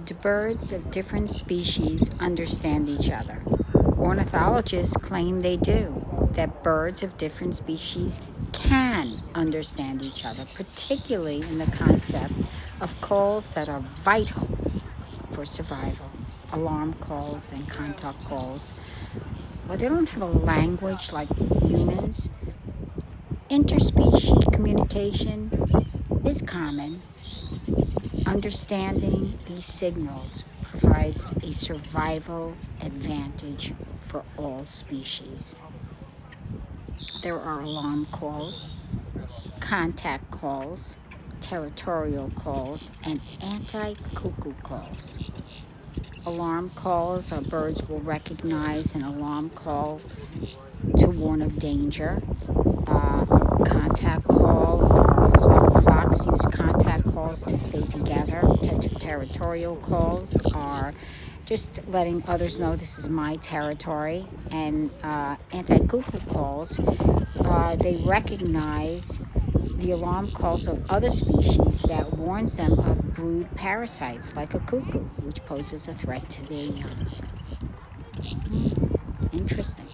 Do birds of different species understand each other? Ornithologists claim they do, that birds of different species can understand each other, particularly in the concept of calls that are vital for survival, alarm calls and contact calls. While they don't have a language like humans, interspecies communication is common. Understanding these signals provides a survival advantage for all species. There are alarm calls, contact calls, territorial calls, and anti-cuckoo calls. Alarm calls are birds will recognize an alarm call to warn of danger. A contact call, flocks use contact calls to stay together. Territorial calls are just letting others know this is my territory. And anti-cuckoo calls, they recognize the alarm calls of other species that warns them of brood parasites like a cuckoo, which poses a threat to their young. Interesting.